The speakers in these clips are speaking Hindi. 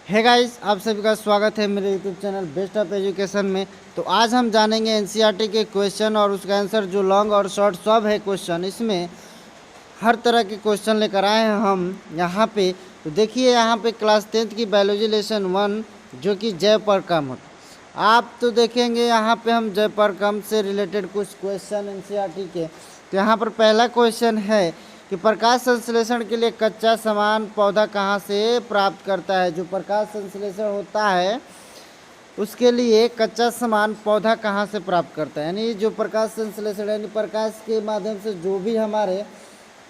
हे गाइस, आप सभी का स्वागत है मेरे YouTube channel best of education में। तो आज हम जानेंगे एनसीईआरटी के क्वेश्चन और उसका आंसर जो लॉन्ग और शॉर्ट सब है क्वेश्चन। इसमें हर तरह के क्वेश्चन लेकर आए हैं हम यहाँ पे। तो देखिए यहाँ पे क्लास 10th की बायोलॉजी लेसन 1 जो कि जैव परकम। आप तो देखेंगे यहाँ पे हम जैव परकम से रिलेटेड कुछ क्वेश्चन एनसीईआरटी के। तो यहाँ पर पहला क्वेश्चन है कि प्रकाश संश्लेषण के लिए कच्चा सामान पौधा कहाँ से प्राप्त करता है। जो प्रकाश संश्लेषण होता है उसके लिए कच्चा सामान पौधा कहाँ से प्राप्त करता है, यानी जो प्रकाश संश्लेषण यानी प्रकाश के माध्यम से जो भी हमारे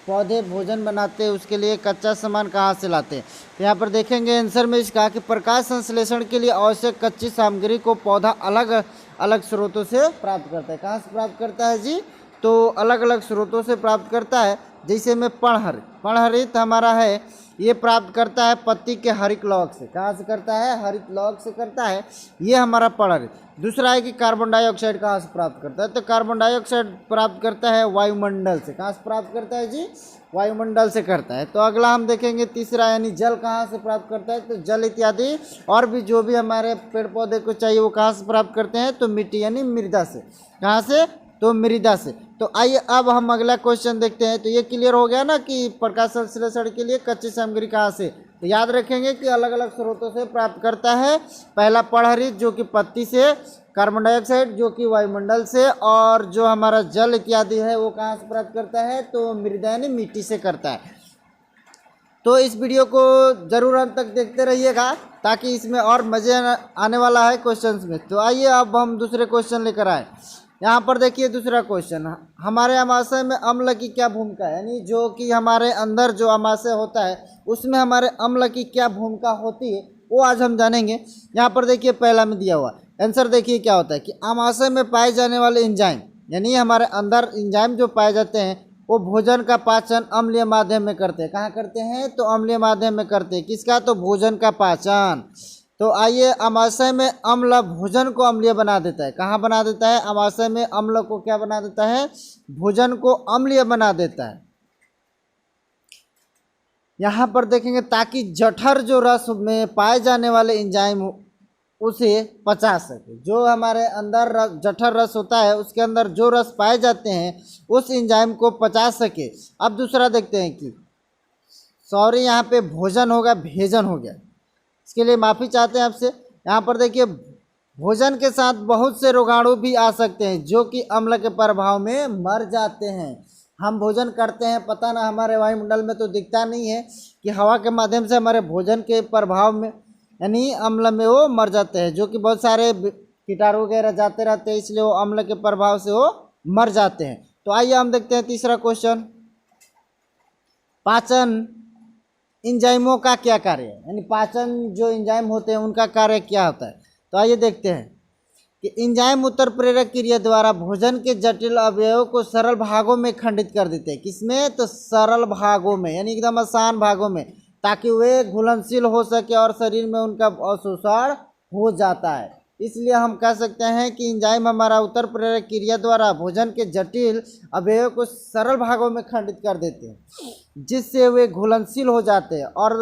पौधे भोजन बनाते हैं उसके लिए कच्चा सामान कहाँ से लाते हैं। तो यहाँ पर देखेंगे आंसर में इसका कि प्रकाश संश्लेषण के लिए आवश्यक कच्ची सामग्री को पौधा अलग अलग स्रोतों से प्राप्त करता है। कहाँ से प्राप्त करता है जी? तो अलग अलग स्रोतों से प्राप्त करता है। जैसे में पर्णहरित हमारा है, ये प्राप्त करता है पत्ती के हरित लौक से। कहाँ से करता है? हरित लौक से करता है, ये हमारा पर्णहरित। दूसरा है कि कार्बन डाइऑक्साइड कहाँ से प्राप्त करता है, तो कार्बन डाइऑक्साइड प्राप्त करता है वायुमंडल से। कहाँ से प्राप्त करता है जी? वायुमंडल से करता है। तो अगला हम देखेंगे तीसरा, यानी जल कहाँ से प्राप्त करता है, तो जल इत्यादि और भी जो भी हमारे पेड़ पौधे को चाहिए वो कहाँ से प्राप्त करते हैं, तो मिट्टी यानी मृदा से। कहाँ से? तो मृदा से। तो आइए अब हम अगला क्वेश्चन देखते हैं। तो ये क्लियर हो गया ना कि प्रकाश संश्लेषण के लिए कच्ची सामग्री कहाँ से। तो याद रखेंगे कि अलग अलग स्रोतों से प्राप्त करता है। पहला पर्णहरित जो कि पत्ती से, कार्बन डाइऑक्साइड जो कि वायुमंडल से, और जो हमारा जल इत्यादि है वो कहाँ से प्राप्त करता है, तो मृदा यानी मिट्टी से करता है। तो इस वीडियो को जरूर अंत तक देखते रहिएगा ताकि इसमें और मज़े आने वाला है क्वेश्चंस में। तो आइए अब हम दूसरे क्वेश्चन लेकर आए। यहाँ पर देखिए दूसरा क्वेश्चन, हमारे अमाशय में अम्ल की क्या भूमिका है, यानी जो कि हमारे अंदर जो अमाशय होता है उसमें हमारे अम्ल की क्या भूमिका होती है वो आज हम जानेंगे। यहाँ पर देखिए पहला में दिया हुआ आंसर, देखिए क्या होता है कि अमाशय में पाए जाने वाले एंजाइम, यानी हमारे अंदर एंजाइम जो पाए जाते हैं वो भोजन का पाचन अम्लीय माध्यम में करते हैं। कहाँ करते हैं? तो अम्लीय माध्यम में करते हैं। किसका? तो भोजन का पाचन। तो आइए, अमाशय में अम्ल भोजन को अम्लीय बना देता है। कहाँ बना देता है? अमाशय में अम्ल को क्या बना देता है? भोजन को अम्लीय बना देता है। यहाँ पर देखेंगे ताकि जठर जो रस में पाए जाने वाले एंजाइम उसे पचा सके। जो हमारे अंदर जठर रस होता है उसके अंदर जो रस पाए जाते हैं उस एंजाइम को पचा सके। अब दूसरा देखते हैं कि सॉरी यहाँ पे भोजन होगा, भेजन हो गया, इसके लिए माफ़ी चाहते हैं आपसे। यहाँ पर देखिए भोजन के साथ बहुत से रोगाणु भी आ सकते हैं जो कि अम्ल के प्रभाव में मर जाते हैं। हम भोजन करते हैं, पता ना हमारे वायुमंडल में तो दिखता नहीं है कि हवा के माध्यम से हमारे भोजन के प्रभाव में यानी अम्ल में वो मर जाते हैं, जो कि बहुत सारे कीटाणु वगैरह जाते रहते हैं, इसलिए वो अम्ल के प्रभाव से वो मर जाते हैं। तो आइए हम देखते हैं तीसरा क्वेश्चन, पाचन एंजाइमों का क्या कार्य है, यानी पाचन जो एंजाइम होते हैं उनका कार्य क्या होता है। तो आइए देखते हैं कि एंजाइम उत्तर प्रेरक क्रिया द्वारा भोजन के जटिल अवयवों को सरल भागों में खंडित कर देते हैं। किसमें? तो सरल भागों में, यानी एकदम आसान भागों में, ताकि वे घुलनशील हो सके और शरीर में उनका अवशोषण हो जाता है। इसलिए हम कह सकते हैं कि एंजाइम हमारा उत्तर प्रेरक क्रिया द्वारा भोजन के जटिल अवयवों को सरल भागों में खंडित कर देते हैं, जिससे वे घुलनशील हो जाते हैं और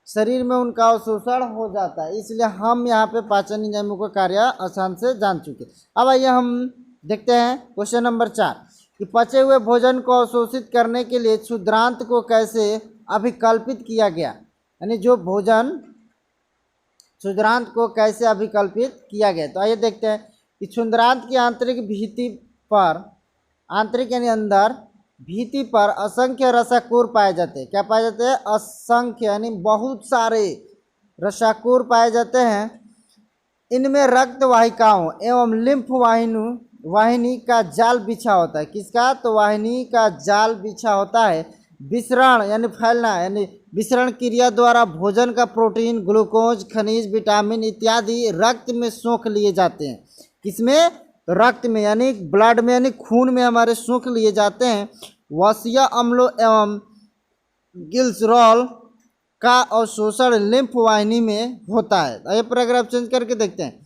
शरीर में उनका अवशोषण हो जाता है। इसलिए हम यहाँ पे पाचन एंजाइमों का कार्य आसान से जान चुके। अब आइए हम देखते हैं क्वेश्चन नंबर 4 कि पचे हुए भोजन को अवशोषित करने के लिए क्षुद्रांत को कैसे अभिकल्पित किया गया, यानी जो भोजन क्षुद्रांत को कैसे अभिकल्पित किया गया। तो आइए देखते हैं कि क्षुद्रांत की आंतरिक भित्ति पर, आंतरिक यानी अंदर भित्ति पर असंख्य रसाकूर पाए जाते हैं। क्या पाए जाते हैं? असंख्य यानी बहुत सारे रसाकूर पाए जाते हैं। इनमें रक्त वाहिकाओं एवं लिम्फ वाहिनी का जाल बिछा होता है। किसका? तो वाहिनी का जाल बिछा होता है। विसरण यानी फैलना, यानी विसरण क्रिया द्वारा भोजन का प्रोटीन, ग्लूकोज, खनिज, विटामिन इत्यादि रक्त में सोख लिए जाते हैं। किसमें? तो रक्त में, यानी ब्लड में, यानी खून में हमारे सोख लिए जाते हैं। वसीय अम्लों एवं गिल्सरॉल का अवशोषण लिम्फ वाहिनी में होता है। ये पैराग्राफ चेंज करके देखते हैं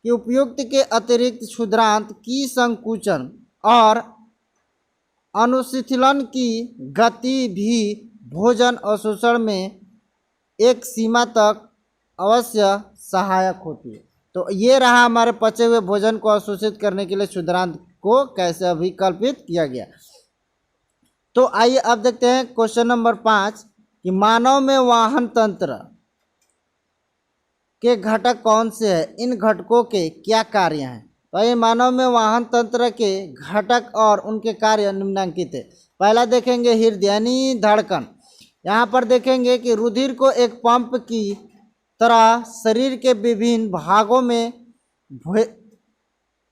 कि उपयुक्त के अतिरिक्त क्षुद्रांत की संकुचन और अनुशीतलन की गति भी भोजन अवशोषण में एक सीमा तक अवश्य सहायक होती है। तो ये रहा हमारे पचे हुए भोजन को अवशोषित करने के लिए क्षुद्रांत को कैसे अभिकल्पित किया गया। तो आइए अब देखते हैं क्वेश्चन नंबर 5 कि मानव में वाहन तंत्र के घटक कौन से हैं, इन घटकों के क्या कार्य हैं। तो ये मानव में वाहन तंत्र के घटक और उनके कार्य निम्नलिखित है। पहला देखेंगे हृदय यानी धड़कन। यहाँ पर देखेंगे कि रुधिर को एक पंप की तरह शरीर के विभिन्न भागों में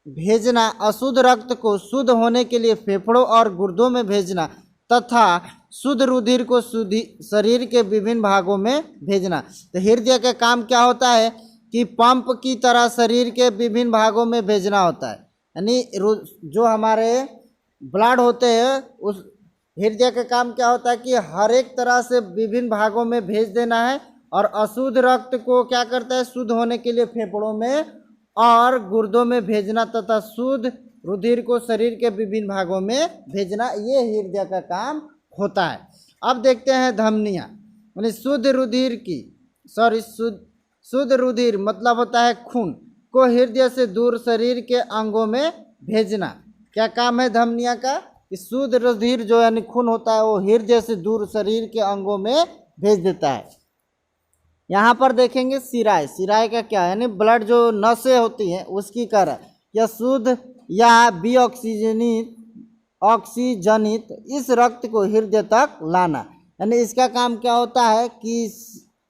भेजना, अशुद्ध रक्त को शुद्ध होने के लिए फेफड़ों और गुर्दों में भेजना तथा शुद्ध रुधिर को शरीर के विभिन्न भागों में भेजना। तो हृदय का काम क्या होता है कि पंप की तरह शरीर के विभिन्न भागों में भेजना होता है, यानी जो हमारे ब्लड होते हैं उस हृदय का काम क्या होता है कि हर एक तरह से विभिन्न भागों में भेज देना है, और अशुद्ध रक्त को क्या करता है शुद्ध होने के लिए फेफड़ों में और गुर्दों में भेजना तथा शुद्ध रुधिर को शरीर के विभिन्न भागों में भेजना, ये हृदय का काम होता है। अब देखते हैं धमनियाँ, यानी शुद्ध रुधिर मतलब होता है खून को हृदय से दूर शरीर के अंगों में भेजना। क्या काम है धमनियाँ का कि शुद्ध रुधिर जो यानी खून होता है वो हृदय से दूर शरीर के अंगों में भेज देता है। यहाँ पर देखेंगे सिराय का क्या है, यानी ब्लड जो नसें होती हैं उसकी कारण या शुद्ध या ऑक्सीजनित इस रक्त को हृदय तक लाना, यानी इसका काम क्या होता है कि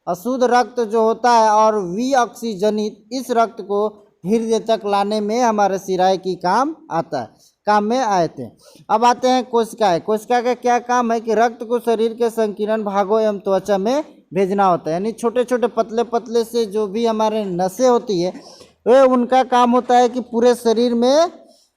अशुद्ध रक्त जो होता है और ऑक्सीजनित इस रक्त को हृदय तक लाने में हमारे सिराय की काम में आए थे। अब आते हैं कोशिका का क्या काम है कि रक्त को शरीर के संकीर्ण भागों एवं त्वचा में भेजना होता है, यानी छोटे छोटे पतले से जो भी हमारे नसें होती है वे उनका काम होता है कि पूरे शरीर में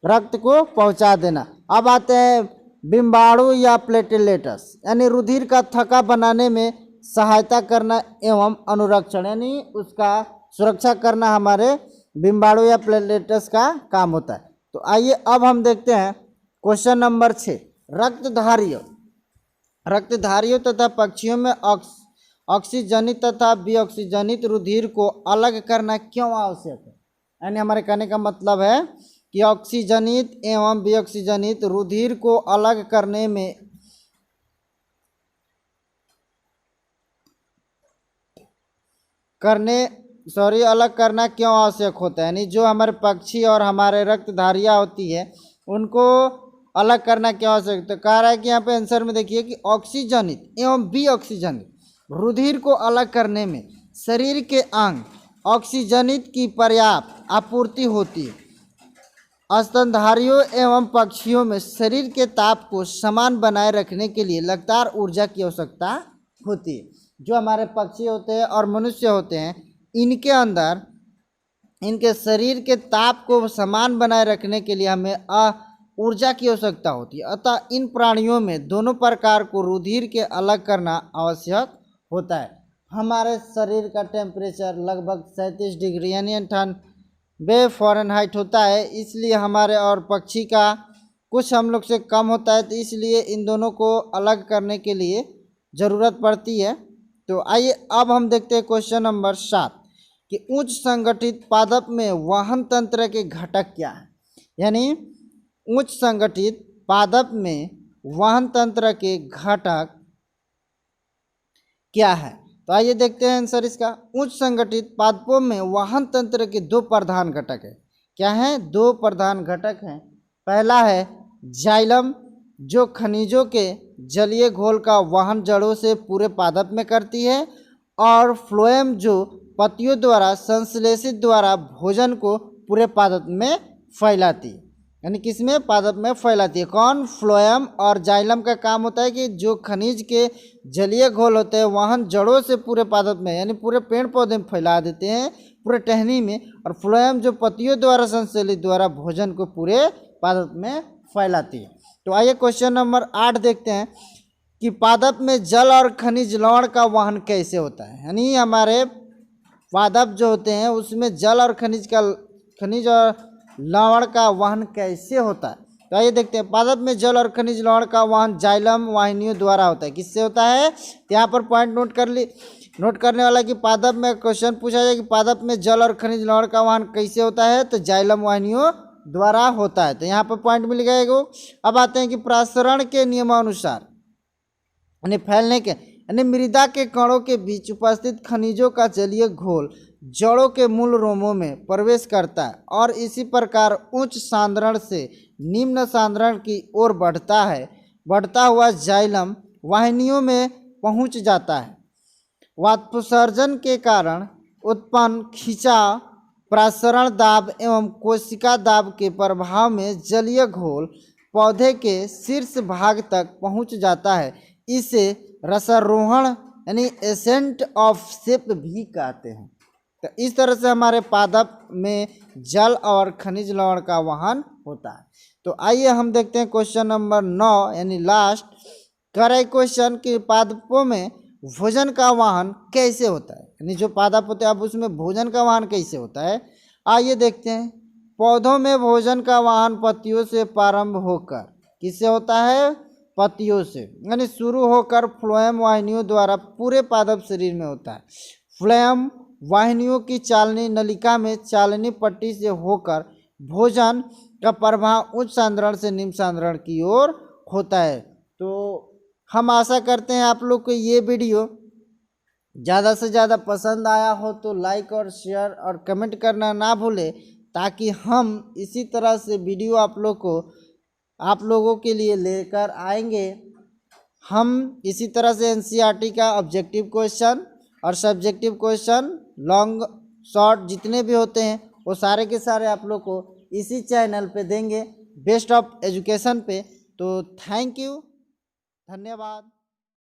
रक्त को पहुंचा देना। अब आते हैं बिम्बाणु या प्लेटलेट्स, यानी रुधिर का थक्का बनाने में सहायता करना एवं अनुरक्षण, यानी उसका सुरक्षा करना हमारे बिम्बाणु या प्लेटलेट्स का काम होता है। तो आइए अब हम देखते हैं क्वेश्चन नंबर 6 रक्तधारियों तथा पक्षियों में ऑक्सीजनित तथा विऑक्सीजनित रुधिर को अलग करना क्यों आवश्यक है। यानी हमारे कहने का मतलब है कि ऑक्सीजनित एवं विऑक्सीजनित रुधिर को अलग करना क्यों आवश्यक होता है। यानी जो हमारे पक्षी और हमारे रक्तधारियाँ होती है उनको अलग करना क्यों आवश्यक। तो कह रहा है कि यहाँ पे आंसर में देखिए कि ऑक्सीजनित एवं विऑक्सीजनित रुधिर को अलग करने में शरीर के अंग ऑक्सीजनित की पर्याप्त आपूर्ति होती है। स्तनधारियों एवं पक्षियों में शरीर के ताप को समान बनाए रखने के लिए लगातार ऊर्जा की आवश्यकता होती है। जो हमारे पक्षी होते हैं और मनुष्य होते हैं इनके अंदर इनके शरीर के ताप को समान बनाए रखने के लिए हमें ऊर्जा की आवश्यकता होती है। अतः इन प्राणियों में दोनों प्रकार को रुधिर के अलग करना आवश्यक होता है। हमारे शरीर का टेम्परेचर लगभग 37 डिग्री यानी 98 फ़ारेनहाइट होता है, इसलिए हमारे और पक्षी का कुछ हम लोग से कम होता है, तो इसलिए इन दोनों को अलग करने के लिए ज़रूरत पड़ती है। तो आइए अब हम देखते हैं क्वेश्चन नंबर 7 कि उच्च संगठित पादप में वहन तंत्र के घटक क्या है। यानी उच्च संगठित पादप में वहन तंत्र के घटक क्या है। तो आइए देखते हैं आंसर इसका। उच्च संगठित पादपों में वहन तंत्र के 2 प्रधान घटक है। क्या है? 2 प्रधान घटक हैं। पहला है जाइलम जो खनिजों के जलीय घोल का वहन जड़ों से पूरे पादप में करती है, और फ्लोएम जो पत्तियों द्वारा संश्लेषित द्वारा भोजन को पूरे पादप में फैलाती है। यानी किसमें? पादप में फैलाती है। कौन? फ्लोएम। और जाइलम का काम होता है कि जो खनिज के जलीय घोल होते हैं वहन जड़ों से पूरे पादप में यानी पूरे पेड़ पौधे में फैला देते हैं पूरे टहनी में, और फ्लोएम जो पत्तियों द्वारा संश्लेषित द्वारा भोजन को पूरे पादप में फैलाती है। तो आइए क्वेश्चन नंबर 8 देखते हैं कि पादप में जल और खनिज लवण का वहन कैसे होता है। यानी हमारे पादप जो होते हैं उसमें जल और खनिज और लवण का वहन कैसे होता है। तो आइए देखते हैं। पादप में जल और खनिज लवण का वहन जाइलम वाहिनियों द्वारा होता है। किससे होता है? यहाँ पर पॉइंट नोट कर ली नोट करने वाला कि पादप में क्वेश्चन पूछा जाए कि पादप में जल और खनिज लवण का वहन कैसे होता है, तो जाइलम वाहिनियों द्वारा होता है। तो यहाँ पर पॉइंट मिल गया एगो। अब आते हैं कि प्रासरण के नियमानुसार यानी फैलने के यानी मृदा के कणों के बीच उपस्थित खनिजों का जलीय घोल जड़ों के मूल रोमों में प्रवेश करता है और इसी प्रकार उच्च सांद्रण से निम्न सांद्रण की ओर बढ़ता हुआ जाइलम वाहिनियों में पहुंच जाता है। वाष्पोत्सर्जन के कारण उत्पन्न खिंचाव प्रासरण दाब एवं कोशिका दाब के प्रभाव में जलीय घोल पौधे के शीर्ष भाग तक पहुंच जाता है। इसे रसारोहण यानी एसेंट ऑफ शिप भी कहते हैं। तो इस तरह से हमारे पादप में जल और खनिज लवण का वहन होता है। तो आइए हम देखते हैं क्वेश्चन नंबर 9 यानी लास्ट करे क्वेश्चन कि पादपों में भोजन का वहन कैसे होता है, यानी जो पादप होते हैं अब उसमें भोजन का वहन कैसे होता है। आइए देखते हैं। पौधों में भोजन का वहन पत्तियों से प्रारंभ होकर किससे होता है, पत्तियों से, यानी शुरू होकर फ्लोएम वाहिनियों द्वारा पूरे पादप शरीर में होता है। फ्लोएम वाहिनियों की चालनी नलिका में चालनी पट्टी से होकर भोजन का प्रवाह उच्च सांद्रण से निम्न सांद्रण की ओर होता है। तो हम आशा करते हैं आप लोग को ये वीडियो ज़्यादा से ज़्यादा पसंद आया हो, तो लाइक और शेयर और कमेंट करना ना भूलें, ताकि हम इसी तरह से वीडियो आप लोगों के लिए लेकर आएंगे। हम इसी तरह से एनसीईआरटी का ऑब्जेक्टिव क्वेश्चन और सब्जेक्टिव क्वेश्चन लॉन्ग शॉर्ट जितने भी होते हैं वो सारे के सारे आप लोग को इसी चैनल पे देंगे, बेस्ट ऑफ एजुकेशन पे। तो थैंक यू, धन्यवाद।